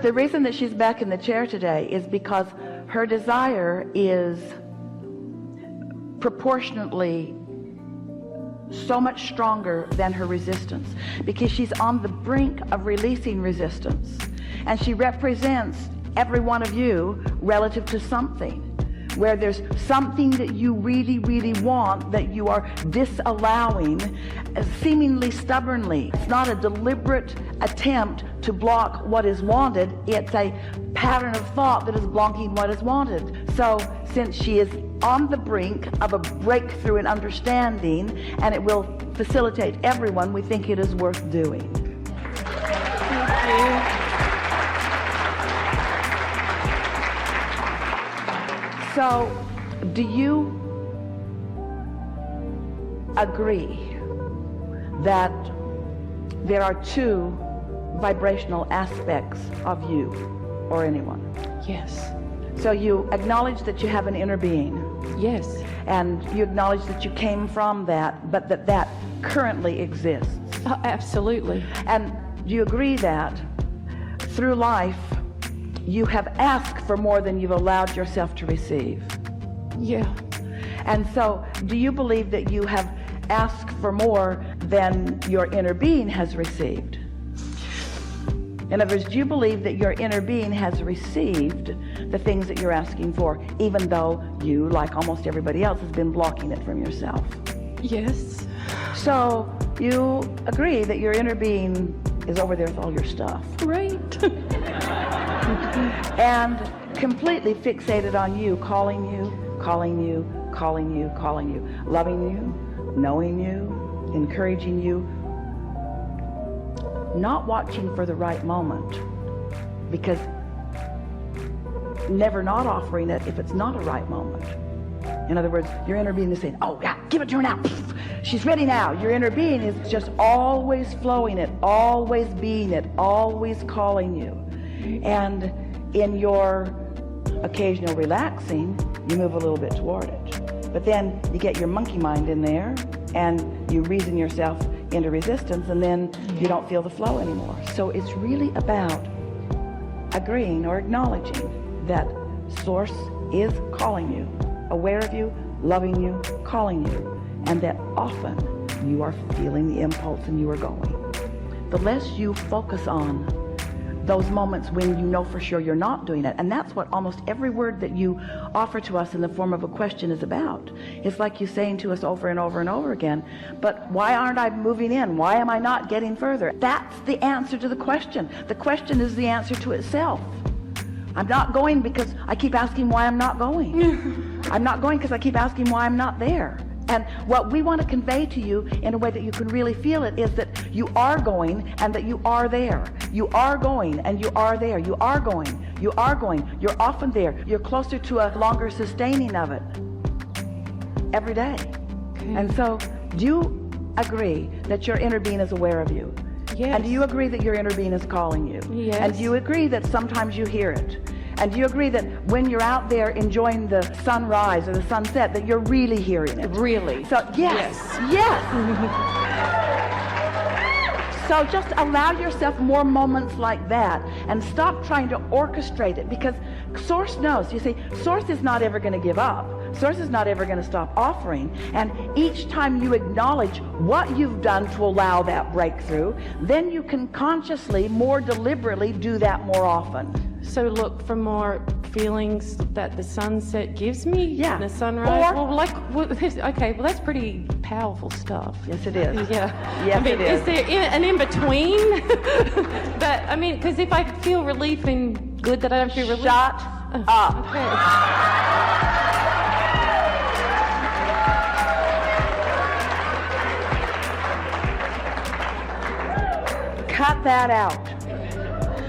The reason that she's back in the chair today is because her desire is proportionately so much stronger than her resistance, because she's on the brink of releasing resistance, and she represents every one of you relative to something, where there's something that you really, really want that you are disallowing, seemingly stubbornly. It's not a deliberate attempt to block what is wanted. It's a pattern of thought that is blocking what is wanted. So since she is on the brink of a breakthrough in understanding, and it will facilitate everyone, we think it is worth doing. Thank you. So, do you agree that there are two vibrational aspects of you or anyone? Yes. So you acknowledge that you have an inner being. Yes. And you acknowledge that you came from that, but that currently exists. Oh, absolutely. And do you agree that through life you have asked for more than you've allowed yourself to receive? Yeah. And so, do you believe that you have asked for more than your inner being has received? In other words, do you believe that your inner being has received the things that you're asking for, even though you, like almost everybody else, has been blocking it from yourself? Yes. So, you agree that your inner being is over there with all your stuff. Right. And completely fixated on you, calling you, calling you, calling you, calling you, loving you, knowing you, encouraging you, not watching for the right moment, because never not offering it if it's not a right moment. In other words, your inner being is saying, oh yeah, give it to her now. She's ready now. Your inner being is just always flowing it, always being it, always calling you. And in your occasional relaxing, you move a little bit toward it. But then you get your monkey mind in there and you reason yourself into resistance, and then you don't feel the flow anymore. So it's really about agreeing or acknowledging that Source is calling you, aware of you, loving you, calling you, and that often you are feeling the impulse and you are going. The less you focus on those moments when you know for sure you're not doing it, and that's what almost every word that you offer to us in the form of a question is about. It's like you saying to us over and over and over again, but why aren't I moving in? Why am I not getting further? That's the answer to the question. The question is the answer to itself. I'm not going because I keep asking why I'm not going. I'm not going because I keep asking why I'm not there. And what we want to convey to you in a way that you can really feel it is that you are going and that you are there. You are going and you are there. You are going. You are going. You're often there. You're closer to a longer sustaining of it every day. Okay. And so, do you agree that your inner being is aware of you? Yes. And do you agree that your inner being is calling you? Yes. And do you agree that sometimes you hear it? And do you agree that when you're out there enjoying the sunrise or the sunset, that you're really hearing it? Really? So, yes. Yes. So just allow yourself more moments like that and stop trying to orchestrate it, because Source knows. You see, Source is not ever going to give up. Source is not ever going to stop offering. And each time you acknowledge what you've done to allow that breakthrough, then you can consciously, more deliberately do that more often. So look for more feelings that the sunset gives me? Yeah. And the sunrise? Or- okay, well that's pretty powerful stuff. Yes, it is. Yeah. Yes, I mean, it is. there an in-between? But, I mean, because if I feel relief and good that I don't feel relief... Shut up. Okay. Cut that out,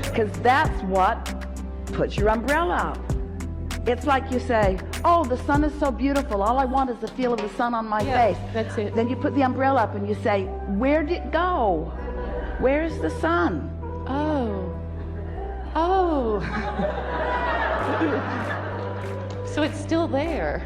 because that's what puts your umbrella up. It's like you say, oh, the sun is so beautiful. All I want is the feel of the sun on my face. That's it. Then you put the umbrella up and you say, where'd it go? Where's the sun? Oh. So it's still there.